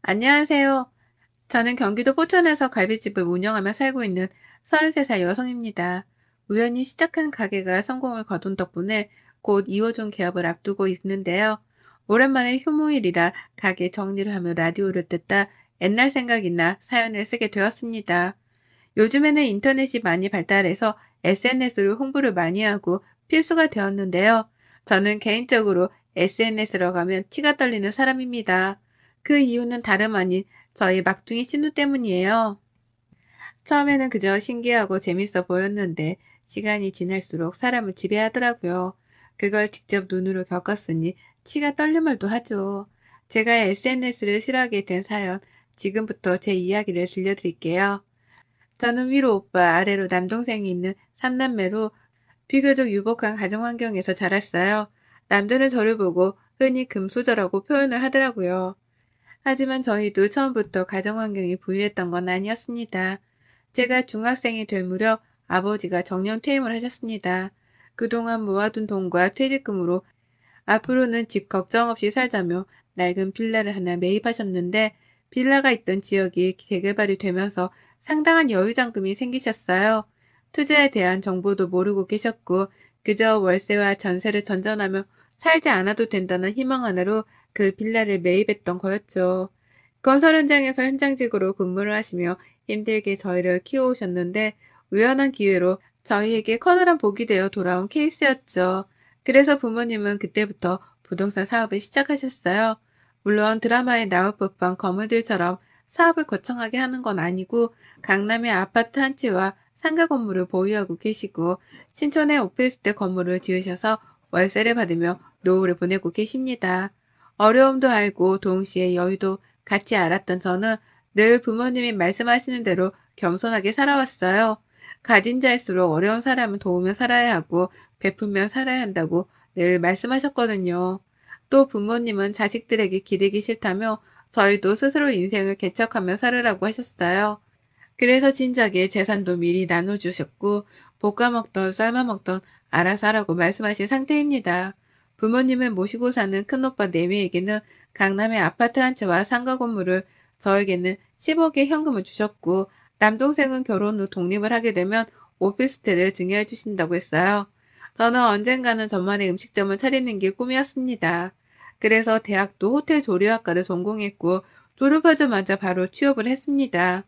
안녕하세요. 저는 경기도 포천에서 갈비집을 운영하며 살고 있는 33살 여성입니다. 우연히 시작한 가게가 성공을 거둔 덕분에 곧 2호점 개업을 앞두고 있는데요. 오랜만에 휴무일이라 가게 정리를 하며 라디오를 듣다 옛날 생각이 나 사연을 쓰게 되었습니다. 요즘에는 인터넷이 많이 발달해서 SNS로 홍보를 많이 하고 필수가 되었는데요. 저는 개인적으로 SNS로 가면 치가 떨리는 사람입니다. 그 이유는 다름 아닌 저희 막둥이 신우 때문이에요. 처음에는 그저 신기하고 재밌어 보였는데 시간이 지날수록 사람을 지배하더라고요. 그걸 직접 눈으로 겪었으니 치가 떨릴만도 하죠. 제가 SNS를 싫어하게 된 사연, 지금부터 제 이야기를 들려드릴게요. 저는 위로 오빠, 아래로 남동생이 있는 삼남매로 비교적 유복한 가정 환경에서 자랐어요. 남들은 저를 보고 흔히 금수저라고 표현을 하더라고요. 하지만 저희도 처음부터 가정 환경이 부유했던 건 아니었습니다. 제가 중학생이 될 무렵 아버지가 정년 퇴임을 하셨습니다. 그동안 모아둔 돈과 퇴직금으로 앞으로는 집 걱정 없이 살자며 낡은 빌라를 하나 매입하셨는데 빌라가 있던 지역이 재개발이 되면서 상당한 여유자금이 생기셨어요. 투자에 대한 정보도 모르고 계셨고 그저 월세와 전세를 전전하며 살지 않아도 된다는 희망 하나로 그 빌라를 매입했던 거였죠. 건설 현장에서 현장직으로 근무를 하시며 힘들게 저희를 키워오셨는데 우연한 기회로 저희에게 커다란 복이 되어 돌아온 케이스였죠. 그래서 부모님은 그때부터 부동산 사업을 시작하셨어요. 물론 드라마에 나올 법한 거물들처럼 사업을 거창하게 하는 건 아니고 강남의 아파트 한 채와 상가 건물을 보유하고 계시고 신촌에 오피스텔 건물을 지으셔서 월세를 받으며 노후를 보내고 계십니다. 어려움도 알고 동시에 여유도 같이 알았던 저는 늘 부모님이 말씀하시는 대로 겸손하게 살아왔어요. 가진 자일수록 어려운 사람을 도우며 살아야 하고 베풀며 살아야 한다고 늘 말씀하셨거든요. 또 부모님은 자식들에게 기대기 싫다며 저희도 스스로 인생을 개척하며 살으라고 하셨어요. 그래서 진작에 재산도 미리 나눠주셨고 볶아먹던 삶아먹던 알아서 하라고 말씀하신 상태입니다. 부모님을 모시고 사는 큰오빠 네명에게는 강남의 아파트 한 채와 상가 건물을 저에게는 10억의 현금을 주셨고 남동생은 결혼 후 독립을 하게 되면 오피스텔을 증여해 주신다고 했어요. 저는 언젠가는 저만의 음식점을 차리는 게 꿈이었습니다. 그래서 대학도 호텔 조리학과를 전공했고 졸업하자마자 바로 취업을 했습니다.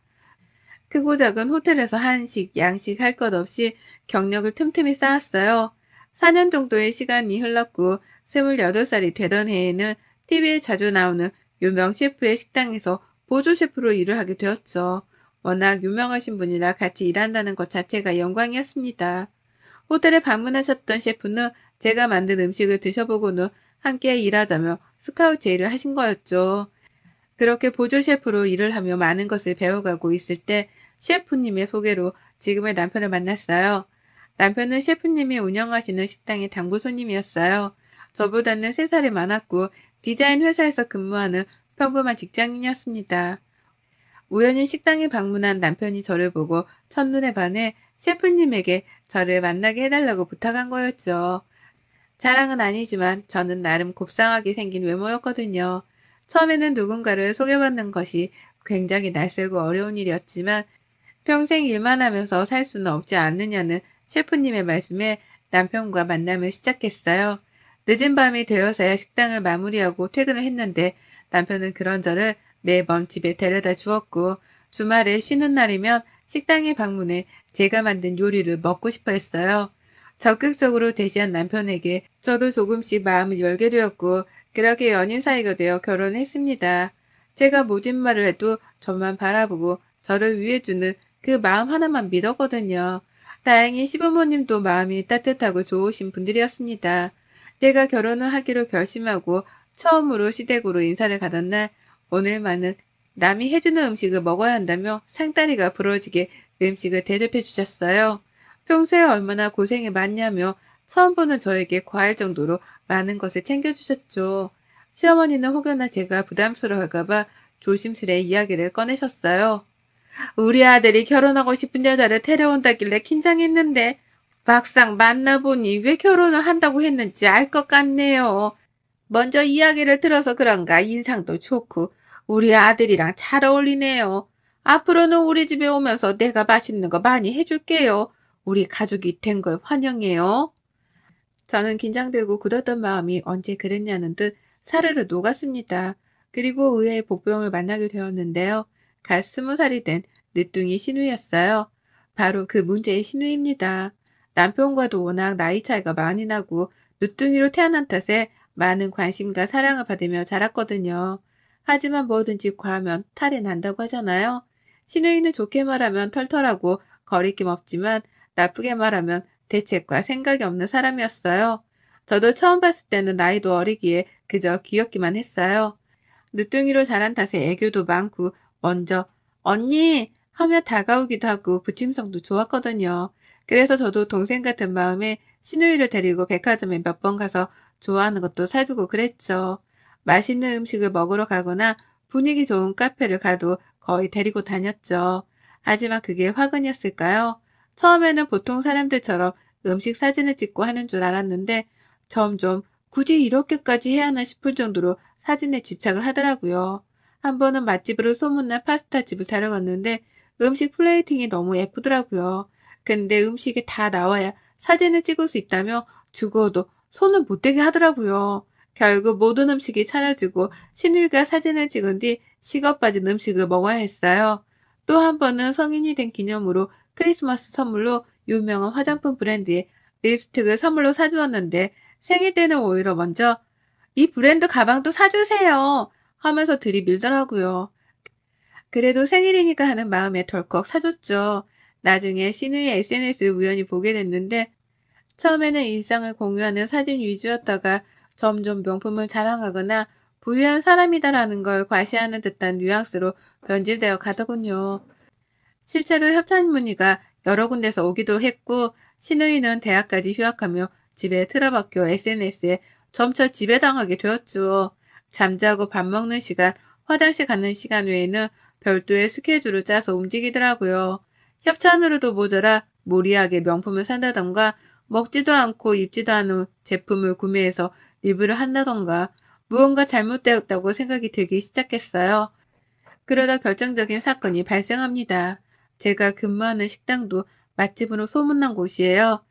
크고 작은 호텔에서 한식, 양식 할 것 없이 경력을 틈틈이 쌓았어요. 4년 정도의 시간이 흘렀고 28살이 되던 해에는 TV에 자주 나오는 유명 셰프의 식당에서 보조 셰프로 일을 하게 되었죠. 워낙 유명하신 분이라 같이 일한다는 것 자체가 영광이었습니다. 호텔에 방문하셨던 셰프는 제가 만든 음식을 드셔보고는 함께 일하자며 스카우트 제의를 하신 거였죠. 그렇게 보조 셰프로 일을 하며 많은 것을 배워가고 있을 때 셰프님의 소개로 지금의 남편을 만났어요. 남편은 셰프님이 운영하시는 식당의 당부 손님이었어요. 저보다는 3살이 많았고 디자인 회사에서 근무하는 평범한 직장인이었습니다. 우연히 식당에 방문한 남편이 저를 보고 첫눈에 반해 셰프님에게 저를 만나게 해달라고 부탁한 거였죠. 자랑은 아니지만 저는 나름 곱상하게 생긴 외모였거든요. 처음에는 누군가를 소개받는 것이 굉장히 낯설고 어려운 일이었지만 평생 일만 하면서 살 수는 없지 않느냐는 셰프님의 말씀에 남편과 만남을 시작했어요. 늦은 밤이 되어서야 식당을 마무리하고 퇴근을 했는데 남편은 그런 저를 매번 집에 데려다 주었고 주말에 쉬는 날이면 식당에 방문해 제가 만든 요리를 먹고 싶어 했어요. 적극적으로 대시한 남편에게 저도 조금씩 마음을 열게 되었고 그렇게 연인 사이가 되어 결혼했습니다. 제가 모진 말을 해도 저만 바라보고 저를 위해주는 그 마음 하나만 믿었거든요. 다행히 시부모님도 마음이 따뜻하고 좋으신 분들이었습니다. 제가 결혼을 하기로 결심하고 처음으로 시댁으로 인사를 가던 날 오늘만은 남이 해주는 음식을 먹어야 한다며 상다리가 부러지게 음식을 대접해 주셨어요. 평소에 얼마나 고생이 많냐며 처음 보는 저에게 과할 정도로 많은 것을 챙겨주셨죠. 시어머니는 혹여나 제가 부담스러워할까봐 조심스레 이야기를 꺼내셨어요. 우리 아들이 결혼하고 싶은 여자를 데려온다길래 긴장했는데 막상 만나보니 왜 결혼을 한다고 했는지 알 것 같네요. 먼저 이야기를 들어서 그런가 인상도 좋고 우리 아들이랑 잘 어울리네요. 앞으로는 우리 집에 오면서 내가 맛있는 거 많이 해줄게요. 우리 가족이 된 걸 환영해요. 저는 긴장되고 굳었던 마음이 언제 그랬냐는 듯 사르르 녹았습니다. 그리고 의외의 복병을 만나게 되었는데요. 갓 20살이 된 늦둥이 신우였어요. 바로 그 문제의 신우입니다. 남편과도 워낙 나이 차이가 많이 나고 늦둥이로 태어난 탓에 많은 관심과 사랑을 받으며 자랐거든요. 하지만 뭐든지 과하면 탈이 난다고 하잖아요. 신우이는 좋게 말하면 털털하고 거리낌 없지만 나쁘게 말하면 대책과 생각이 없는 사람이었어요. 저도 처음 봤을 때는 나이도 어리기에 그저 귀엽기만 했어요. 늦둥이로 자란 탓에 애교도 많고 먼저 언니 하며 다가오기도 하고 부침성도 좋았거든요. 그래서 저도 동생 같은 마음에 시누이를 데리고 백화점에 몇 번 가서 좋아하는 것도 사주고 그랬죠. 맛있는 음식을 먹으러 가거나 분위기 좋은 카페를 가도 거의 데리고 다녔죠. 하지만 그게 화근이었을까요? 처음에는 보통 사람들처럼 음식 사진을 찍고 하는 줄 알았는데 점점 굳이 이렇게까지 해야 하나 싶을 정도로 사진에 집착을 하더라고요. 한 번은 맛집으로 소문난 파스타 집을 데려갔는데 음식 플레이팅이 너무 예쁘더라고요. 근데 음식이 다 나와야 사진을 찍을 수 있다며 죽어도 손을 못 대게 하더라고요. 결국 모든 음식이 차려지고 신우이가 사진을 찍은 뒤 식어 빠진 음식을 먹어야 했어요. 또 한 번은 성인이 된 기념으로 크리스마스 선물로 유명한 화장품 브랜드의 립스틱을 선물로 사주었는데 생일 때는 오히려 먼저 "이 브랜드 가방도 사주세요." 하면서 들이밀더라고요. 그래도 생일이니까 하는 마음에 덜컥 사줬죠. 나중에 시누이의 SNS를 우연히 보게 됐는데 처음에는 일상을 공유하는 사진 위주였다가 점점 명품을 자랑하거나 부유한 사람이다라는 걸 과시하는 듯한 뉘앙스로 변질되어 가더군요. 실제로 협찬 문의가 여러 군데서 오기도 했고 신우이는 대학까지 휴학하며 집에 틀어박혀 SNS에 점차 지배당하게 되었죠. 잠자고 밥 먹는 시간, 화장실 가는 시간 외에는 별도의 스케줄을 짜서 움직이더라고요. 협찬으로도 모자라 무리하게 명품을 산다던가 먹지도 않고 입지도 않은 제품을 구매해서 리뷰를 한다던가 무언가 잘못되었다고 생각이 들기 시작했어요. 그러다 결정적인 사건이 발생합니다. 제가 근무하는 식당도 맛집으로 소문난 곳이에요.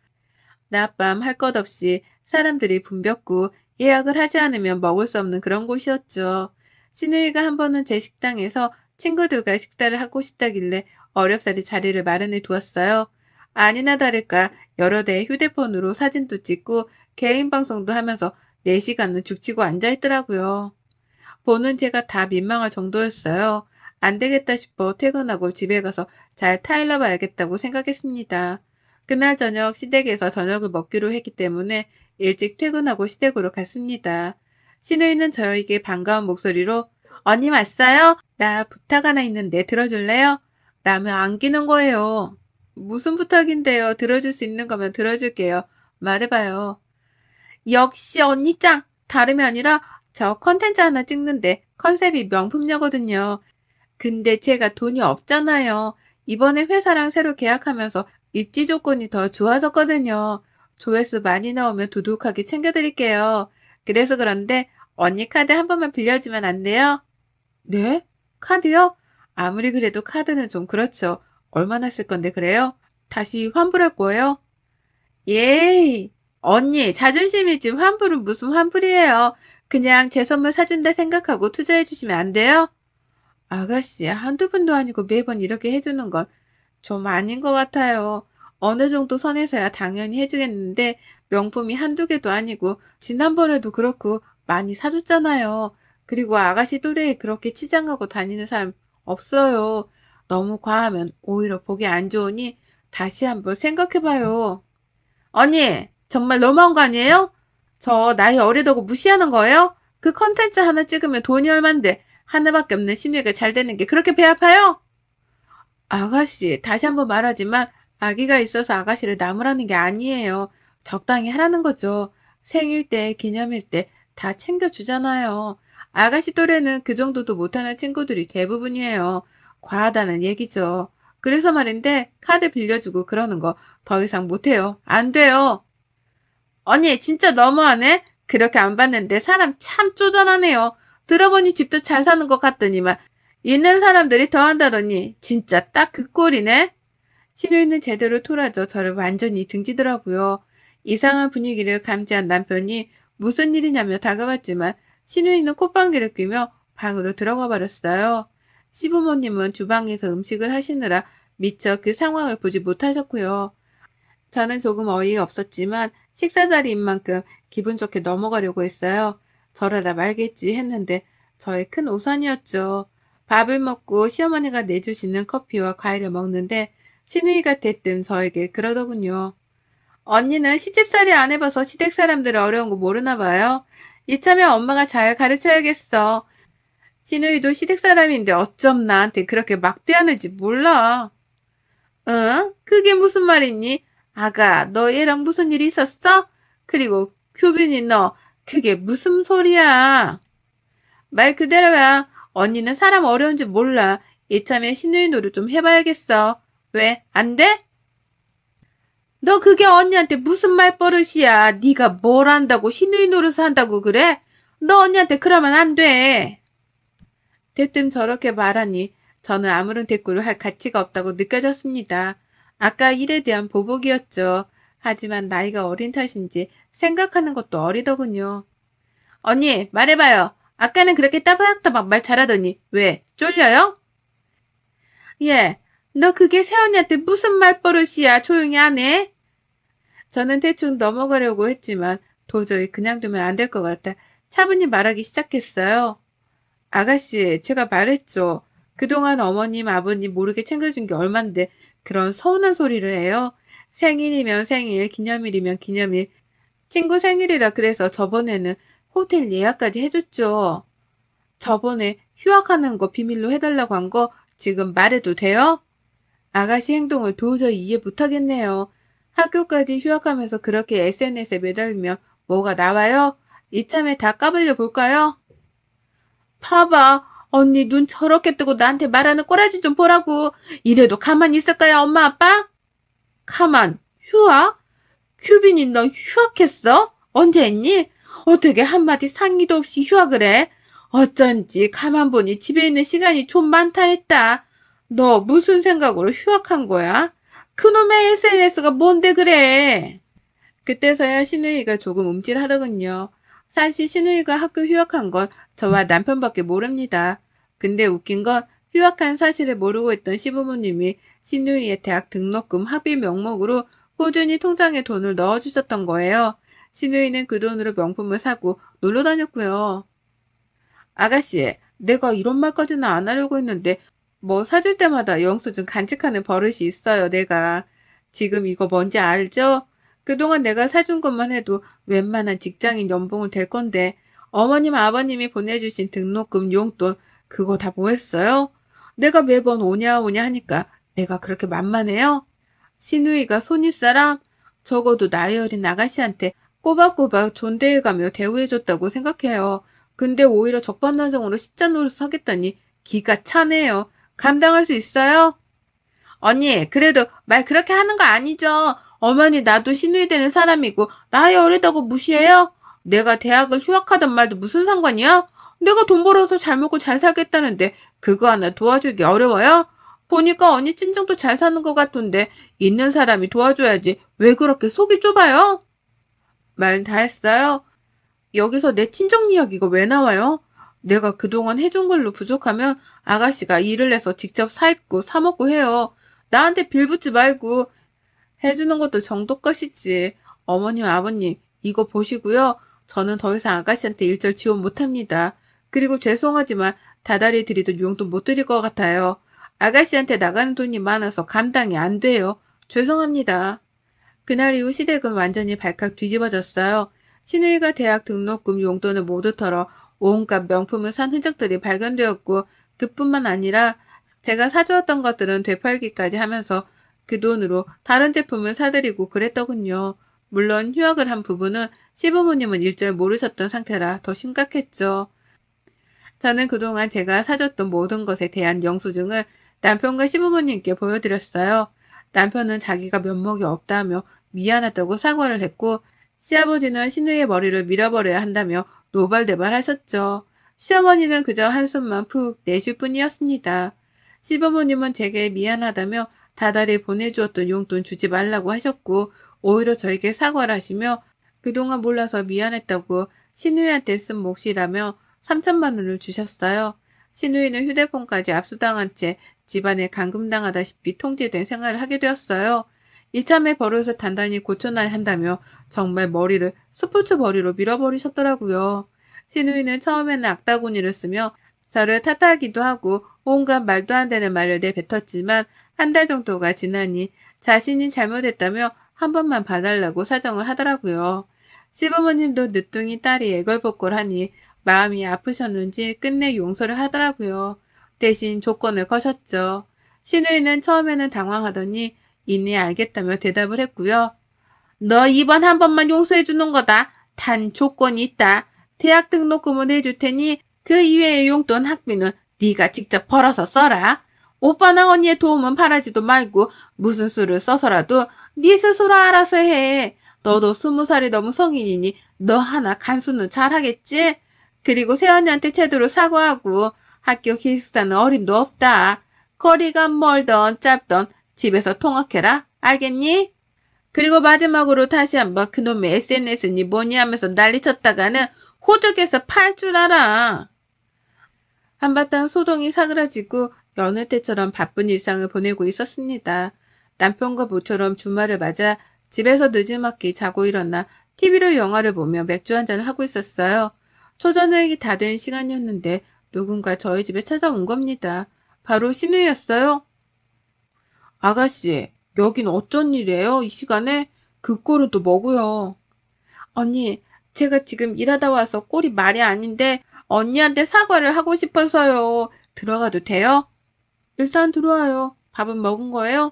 낮밤 할 것 없이 사람들이 붐볐고 예약을 하지 않으면 먹을 수 없는 그런 곳이었죠. 신우이가 한 번은 제 식당에서 친구들과 식사를 하고 싶다길래 어렵사리 자리를 마련해 두었어요. 아니나 다를까 여러 대의 휴대폰으로 사진도 찍고 개인 방송도 하면서 4시간은 죽치고 앉아있더라고요. 보는 제가 다 민망할 정도였어요. 안 되겠다 싶어 퇴근하고 집에 가서 잘 타일러 봐야겠다고 생각했습니다. 그날 저녁 시댁에서 저녁을 먹기로 했기 때문에 일찍 퇴근하고 시댁으로 갔습니다. 신우이는 저에게 반가운 목소리로 "언니 왔어요? 나 부탁 하나 있는데 들어줄래요?" 라며 안기는 거예요. 무슨 부탁인데요? 들어줄 수 있는 거면 들어줄게요. 말해봐요. 역시 언니 짱! 다름이 아니라 저 컨텐츠 하나 찍는데 컨셉이 명품녀거든요. 근데 제가 돈이 없잖아요. 이번에 회사랑 새로 계약하면서 입지 조건이 더 좋아졌거든요. 조회수 많이 나오면 두둑하게 챙겨드릴게요. 그래서 그런데 언니 카드 한 번만 빌려주면 안 돼요? 네? 카드요? 아무리 그래도 카드는 좀 그렇죠. 얼마나 쓸 건데 그래요? 다시 환불할 거예요? 예이. 언니, 자존심이지 환불은 무슨 환불이에요. 그냥 제 선물 사준다 생각하고 투자해 주시면 안 돼요? 아가씨, 한두 번도 아니고 매번 이렇게 해주는 건 좀 아닌 것 같아요. 어느 정도 선에서야 당연히 해주겠는데 명품이 한두 개도 아니고 지난번에도 그렇고 많이 사줬잖아요. 그리고 아가씨 또래에 그렇게 치장하고 다니는 사람 없어요. 너무 과하면 오히려 보기 안 좋으니 다시 한번 생각해봐요. 언니, 정말 너무한 거 아니에요? 저 나이 어리다고 무시하는 거예요? 그 컨텐츠 하나 찍으면 돈이 얼만데 하나밖에 없는 신우이가 잘 되는 게 그렇게 배 아파요? 아가씨, 다시 한번 말하지만 아기가 있어서 아가씨를 나무라는 게 아니에요. 적당히 하라는 거죠. 생일 때, 기념일 때 다 챙겨주잖아요. 아가씨 또래는 그 정도도 못하는 친구들이 대부분이에요. 과하다는 얘기죠. 그래서 말인데 카드 빌려주고 그러는 거 더 이상 못해요. 안 돼요. 언니 진짜 너무하네. 그렇게 안 봤는데 사람 참 쪼잔하네요. 들어보니 집도 잘 사는 것 같더니만 있는 사람들이 더한다더니 진짜 딱 그 꼴이네. 신우이는 제대로 토라져 저를 완전히 등지더라고요. 이상한 분위기를 감지한 남편이 무슨 일이냐며 다가왔지만 신우이는 콧방귀를 뀌며 방으로 들어가 버렸어요. 시부모님은 주방에서 음식을 하시느라 미처 그 상황을 보지 못하셨고요. 저는 조금 어이없었지만 식사 자리인 만큼 기분 좋게 넘어가려고 했어요. 저러다 말겠지 했는데 저의 큰 오산이었죠. 밥을 먹고 시어머니가 내주시는 커피와 과일을 먹는데 신우이가 대뜸 저에게 그러더군요. 언니는 시집살이 안 해봐서 시댁 사람들 어려운 거 모르나 봐요. 이참에 엄마가 잘 가르쳐야겠어. 신우이도 시댁 사람인데 어쩜 나한테 그렇게 막대하는지 몰라. 응? 그게 무슨 말이니? 아가, 너 얘랑 무슨 일 있었어? 그리고 규빈이 너, 그게 무슨 소리야? 말 그대로야. 언니는 사람 어려운 줄 몰라. 이참에 신우이 노릇 좀 해봐야겠어. 왜? 안 돼? 너 그게 언니한테 무슨 말버릇이야. 네가 뭘 안다고 신우이 노릇을 한다고 그래? 너 언니한테 그러면 안 돼. 대뜸 저렇게 말하니 저는 아무런 대꾸를 할 가치가 없다고 느껴졌습니다. 아까 일에 대한 보복이었죠. 하지만 나이가 어린 탓인지 생각하는 것도 어리더군요. 언니, 말해봐요. 아까는 그렇게 따박따박 말 잘하더니 왜? 쫄려요? 예, 너 그게 새언니한테 무슨 말버릇이야. 조용히 안 해? 저는 대충 넘어가려고 했지만 도저히 그냥 두면 안 될 것 같아 차분히 말하기 시작했어요. 아가씨, 제가 말했죠. 그동안 어머님, 아버님 모르게 챙겨준 게 얼만데 그런 서운한 소리를 해요. 생일이면 생일, 기념일이면 기념일. 친구 생일이라 그래서 저번에는 호텔 예약까지 해줬죠. 저번에 휴학하는 거 비밀로 해달라고 한 거 지금 말해도 돼요? 아가씨 행동을 도저히 이해 못하겠네요. 학교까지 휴학하면서 그렇게 SNS에 매달리면 뭐가 나와요? 이참에 다 까불려 볼까요? 봐봐. 언니 눈 저렇게 뜨고 나한테 말하는 꼬라지 좀 보라고. 이래도 가만히 있을까요, 엄마, 아빠? 가만. 휴학? 규빈이 너 휴학했어? 언제 했니? 어떻게 한마디 상의도 없이 휴학을 해? 어쩐지 가만 보니 집에 있는 시간이 좀 많다 했다. 너 무슨 생각으로 휴학한 거야? 그놈의 SNS가 뭔데 그래? 그때서야 신우이가 조금 움찔하더군요. 사실 신우이가 학교 휴학한 건 저와 남편밖에 모릅니다. 근데 웃긴 건 휴학한 사실을 모르고 있던 시부모님이 신우이의 대학 등록금 합의 명목으로 꾸준히 통장에 돈을 넣어주셨던 거예요. 신우이는 그 돈으로 명품을 사고 놀러 다녔고요. 아가씨, 내가 이런 말까지는 안 하려고 했는데 뭐 사줄 때마다 영수증 간직하는 버릇이 있어요, 내가. 지금 이거 뭔지 알죠? 그동안 내가 사준 것만 해도 웬만한 직장인 연봉은 될 건데 어머님 아버님이 보내주신 등록금 용돈 그거 다 뭐 했어요? 내가 매번 오냐 오냐 하니까 내가 그렇게 만만해요? 신우이가 손윗사람? 적어도 나이 어린 아가씨한테 꼬박꼬박 존대해가며 대우해줬다고 생각해요. 근데 오히려 적반하장으로 시자 노릇을 하겠다니 기가 차네요. 감당할 수 있어요? 언니, 그래도 말 그렇게 하는 거 아니죠? 어머니, 나도 신우이 되는 사람이고 나이 어리다고 무시해요? 내가 대학을 휴학하던 말도 무슨 상관이야? 내가 돈 벌어서 잘 먹고 잘 살겠다는데 그거 하나 도와주기 어려워요? 보니까 언니 친정도 잘 사는 것 같던데 있는 사람이 도와줘야지 왜 그렇게 속이 좁아요? 말 다 했어요? 여기서 내 친정 이야기가 왜 나와요? 내가 그동안 해준 걸로 부족하면 아가씨가 일을 해서 직접 사입고 사먹고 해요. 나한테 빌붙지 말고 해주는 것도 정도 것이지. 어머님, 아버님, 이거 보시고요. 저는 더 이상 아가씨한테 일절 지원 못합니다. 그리고 죄송하지만 다달이 드리던 용돈 못 드릴 것 같아요. 아가씨한테 나가는 돈이 많아서 감당이 안 돼요. 죄송합니다. 그날 이후 시댁은 완전히 발칵 뒤집어졌어요. 신우이가 대학 등록금 용돈을 모두 털어 온갖 명품을 산 흔적들이 발견되었고 그뿐만 아니라 제가 사주었던 것들은 되팔기까지 하면서 그 돈으로 다른 제품을 사드리고 그랬더군요. 물론 휴학을 한 부분은 시부모님은 일절 모르셨던 상태라 더 심각했죠. 저는 그동안 제가 사줬던 모든 것에 대한 영수증을 남편과 시부모님께 보여드렸어요. 남편은 자기가 면목이 없다며 미안하다고 사과를 했고 시아버지는 신우의 머리를 밀어버려야 한다며 노발대발하셨죠. 시어머니는 그저 한숨만 푹 내쉴 뿐이었습니다. 시부모님은 제게 미안하다며 다달이 보내주었던 용돈 주지 말라고 하셨고 오히려 저에게 사과를 하시며 그동안 몰라서 미안했다고 신우이한테 쓴 몫이라며 3천만 원을 주셨어요. 신우이는 휴대폰까지 압수당한 채 집안에 감금당하다시피 통제된 생활을 하게 되었어요. 이참에 버릇을 단단히 고쳐놔야 한다며 정말 머리를 스포츠 머리로 밀어버리셨더라고요. 신우이는 처음에는 악다구니를 쓰며 저를 탓하기도 하고 온갖 말도 안 되는 말을 내뱉었지만 한 달 정도가 지나니 자신이 잘못했다며 한 번만 봐달라고 사정을 하더라고요. 시부모님도 늦둥이 딸이 애걸복걸하니 마음이 아프셨는지 끝내 용서를 하더라고요. 대신 조건을 거셨죠. 신우이는 처음에는 당황하더니 이내 알겠다며 대답을 했고요. 너 이번 한 번만 용서해 주는 거다. 단 조건이 있다. 대학 등록금은 해줄 테니 그 이외의 용돈 학비는 네가 직접 벌어서 써라. 오빠나 언니의 도움은 바라지도 말고 무슨 수를 써서라도 네 스스로 알아서 해. 너도 20살이 넘은 성인이니 너 하나 간수는 잘하겠지? 그리고 새언니한테 제대로 사과하고 학교 기숙사는 어림도 없다. 거리가 멀던 짧던 집에서 통학해라. 알겠니? 그리고 마지막으로 다시 한번 그놈의 SNS니 뭐니 하면서 난리쳤다가는 호적에서 팔 줄 알아. 한바탕 소동이 사그라지고 여느 때처럼 바쁜 일상을 보내고 있었습니다. 남편과 모처럼 주말을 맞아 집에서 늦지막히 자고 일어나 TV로 영화를 보며 맥주 한잔을 하고 있었어요. 초저녁이 다 된 시간이었는데 누군가 저희 집에 찾아온 겁니다. 바로 신우이였어요. 아가씨, 여긴 어쩐 일이에요? 이 시간에? 그 꼴은 또 뭐고요? 언니, 제가 지금 일하다 와서 꼴이 말이 아닌데 언니한테 사과를 하고 싶어서요. 들어가도 돼요? 일단 들어와요. 밥은 먹은 거예요?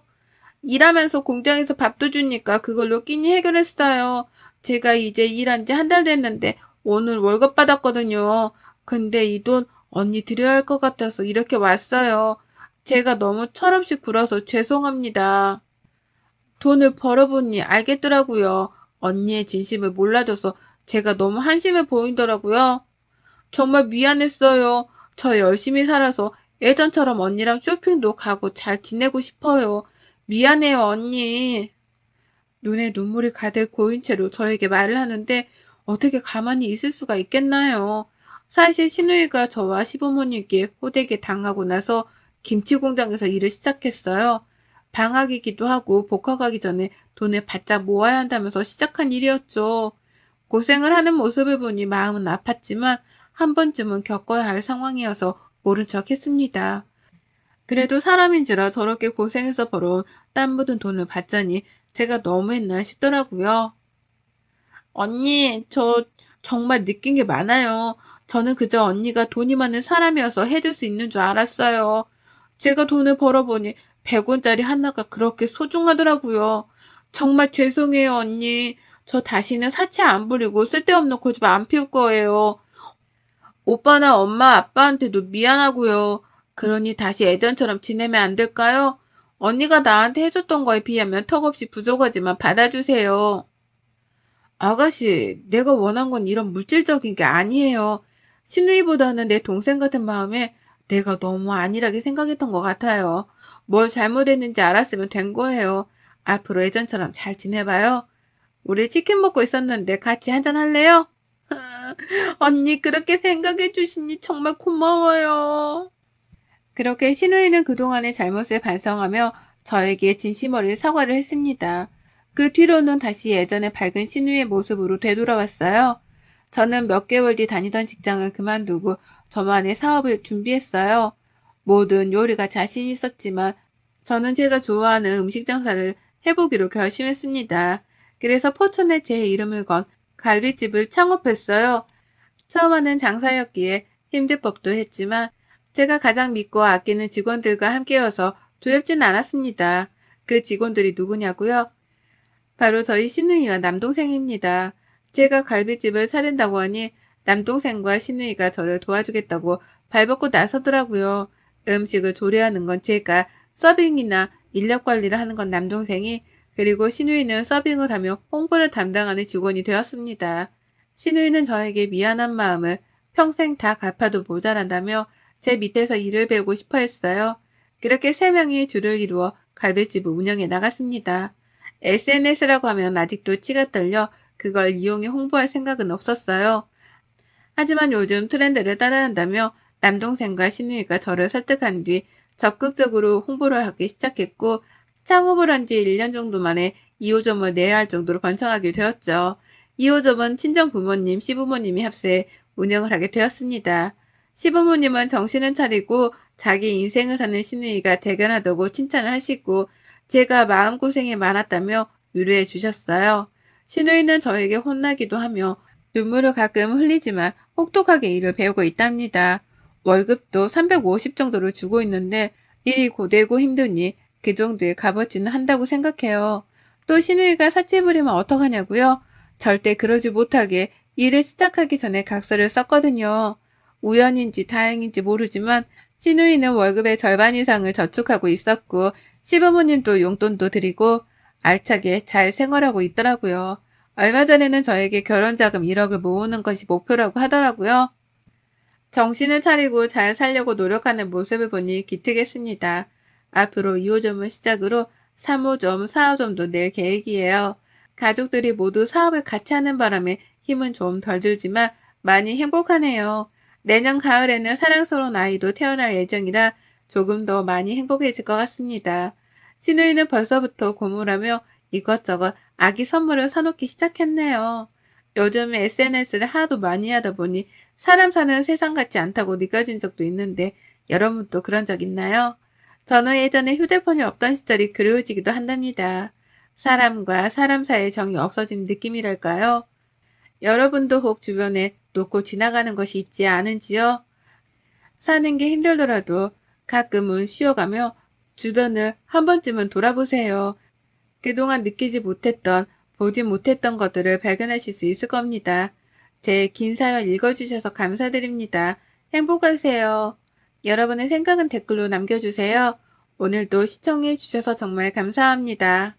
일하면서 공장에서 밥도 주니까 그걸로 끼니 해결했어요. 제가 이제 일한 지 한 달 됐는데 오늘 월급 받았거든요. 근데 이 돈 언니 드려야 할 것 같아서 이렇게 왔어요. 제가 너무 철없이 굴어서 죄송합니다. 돈을 벌어보니 알겠더라고요. 언니의 진심을 몰라줘서 제가 너무 한심해 보이더라고요. 정말 미안했어요. 저 열심히 살아서 예전처럼 언니랑 쇼핑도 가고 잘 지내고 싶어요. 미안해요, 언니. 눈에 눈물이 가득 고인 채로 저에게 말을 하는데 어떻게 가만히 있을 수가 있겠나요? 사실 신우이가 저와 시부모님께 호되게 당하고 나서 김치 공장에서 일을 시작했어요. 방학이기도 하고 복학하기 전에 돈을 바짝 모아야 한다면서 시작한 일이었죠. 고생을 하는 모습을 보니 마음은 아팠지만 한 번쯤은 겪어야 할 상황이어서 모른 척 했습니다. 그래도 사람인지라 저렇게 고생해서 벌어온 땀 묻은 돈을 받자니 제가 너무했나 싶더라고요. 언니, 저 정말 느낀 게 많아요. 저는 그저 언니가 돈이 많은 사람이어서 해줄 수 있는 줄 알았어요. 제가 돈을 벌어보니 100원짜리 하나가 그렇게 소중하더라고요. 정말 죄송해요, 언니. 저 다시는 사치 안 부리고 쓸데없는 고집 안 피울 거예요. 오빠나 엄마, 아빠한테도 미안하고요. 그러니 다시 예전처럼 지내면 안 될까요? 언니가 나한테 해줬던 거에 비하면 턱없이 부족하지만 받아주세요. 아가씨, 내가 원한 건 이런 물질적인 게 아니에요. 신우이보다는 내 동생 같은 마음에 내가 너무 안일하게 생각했던 것 같아요. 뭘 잘못했는지 알았으면 된 거예요. 앞으로 예전처럼 잘 지내봐요. 우리 치킨 먹고 있었는데 같이 한잔 할래요? 언니 그렇게 생각해 주시니 정말 고마워요. 그렇게 신우이는 그동안의 잘못을 반성하며 저에게 진심 어린 사과를 했습니다. 그 뒤로는 다시 예전의 밝은 신우이의 모습으로 되돌아왔어요. 저는 몇 개월 뒤 다니던 직장을 그만두고 저만의 사업을 준비했어요. 모든 요리가 자신 있었지만 저는 제가 좋아하는 음식 장사를 해보기로 결심했습니다. 그래서 포천에 제 이름을 건 갈비집을 창업했어요. 처음에는 장사였기에 힘들 법도 했지만 제가 가장 믿고 아끼는 직원들과 함께여서 두렵진 않았습니다. 그 직원들이 누구냐고요? 바로 저희 신우이와 남동생입니다. 제가 갈비집을 차린다고 하니 남동생과 신우이가 저를 도와주겠다고 발벗고 나서더라고요. 음식을 조리하는 건 제가, 서빙이나 인력 관리를 하는 건 남동생이, 그리고 신우이는 서빙을 하며 홍보를 담당하는 직원이 되었습니다. 신우이는 저에게 미안한 마음을 평생 다 갚아도 모자란다며 제 밑에서 일을 배우고 싶어 했어요. 그렇게 3명이 줄을 이루어 갈비집을 운영해 나갔습니다. SNS라고 하면 아직도 치가 떨려 그걸 이용해 홍보할 생각은 없었어요. 하지만 요즘 트렌드를 따라한다며 남동생과 시누이가 저를 설득한 뒤 적극적으로 홍보를 하기 시작했고, 창업을 한 지 1년 정도 만에 2호점을 내야 할 정도로 번창하게 되었죠. 2호점은 친정 부모님, 시부모님이 합세해 운영을 하게 되었습니다. 시부모님은 정신을 차리고 자기 인생을 사는 시누이가 대견하다고 칭찬을 하시고, 제가 마음고생이 많았다며 위로해 주셨어요. 시누이는 저에게 혼나기도 하며 눈물을 가끔 흘리지만 혹독하게 일을 배우고 있답니다. 월급도 350 정도를 주고 있는데 일이 고되고 힘드니 그 정도의 값어치는 한다고 생각해요. 또 시누이가 사치 부리면 어떡하냐고요? 절대 그러지 못하게 일을 시작하기 전에 각서를 썼거든요. 우연인지 다행인지 모르지만 시누이는 월급의 절반 이상을 저축하고 있었고, 시부모님도 용돈도 드리고 알차게 잘 생활하고 있더라고요. 얼마 전에는 저에게 결혼자금 1억을 모으는 것이 목표라고 하더라고요. 정신을 차리고 잘 살려고 노력하는 모습을 보니 기특했습니다. 앞으로 2호점을 시작으로 3호점, 4호점도 낼 계획이에요. 가족들이 모두 사업을 같이 하는 바람에 힘은 좀 덜 들지만 많이 행복하네요. 내년 가을에는 사랑스러운 아이도 태어날 예정이라 조금 더 많이 행복해질 것 같습니다. 시누이는 벌써부터 고물하며 이것저것 아기 선물을 사놓기 시작했네요. 요즘 SNS를 하도 많이 하다 보니 사람 사는 세상 같지 않다고 느껴진 적도 있는데, 여러분도 그런 적 있나요? 저는 예전에 휴대폰이 없던 시절이 그리워지기도 한답니다. 사람과 사람 사이의 정이 없어진 느낌이랄까요? 여러분도 혹 주변에 놓고 지나가는 것이 있지 않은지요? 사는 게 힘들더라도 가끔은 쉬어가며 주변을 한 번쯤은 돌아보세요. 그동안 느끼지 못했던, 보지 못했던 것들을 발견하실 수 있을 겁니다. 제 긴 사연 읽어주셔서 감사드립니다. 행복하세요. 여러분의 생각은 댓글로 남겨주세요. 오늘도 시청해 주셔서 정말 감사합니다.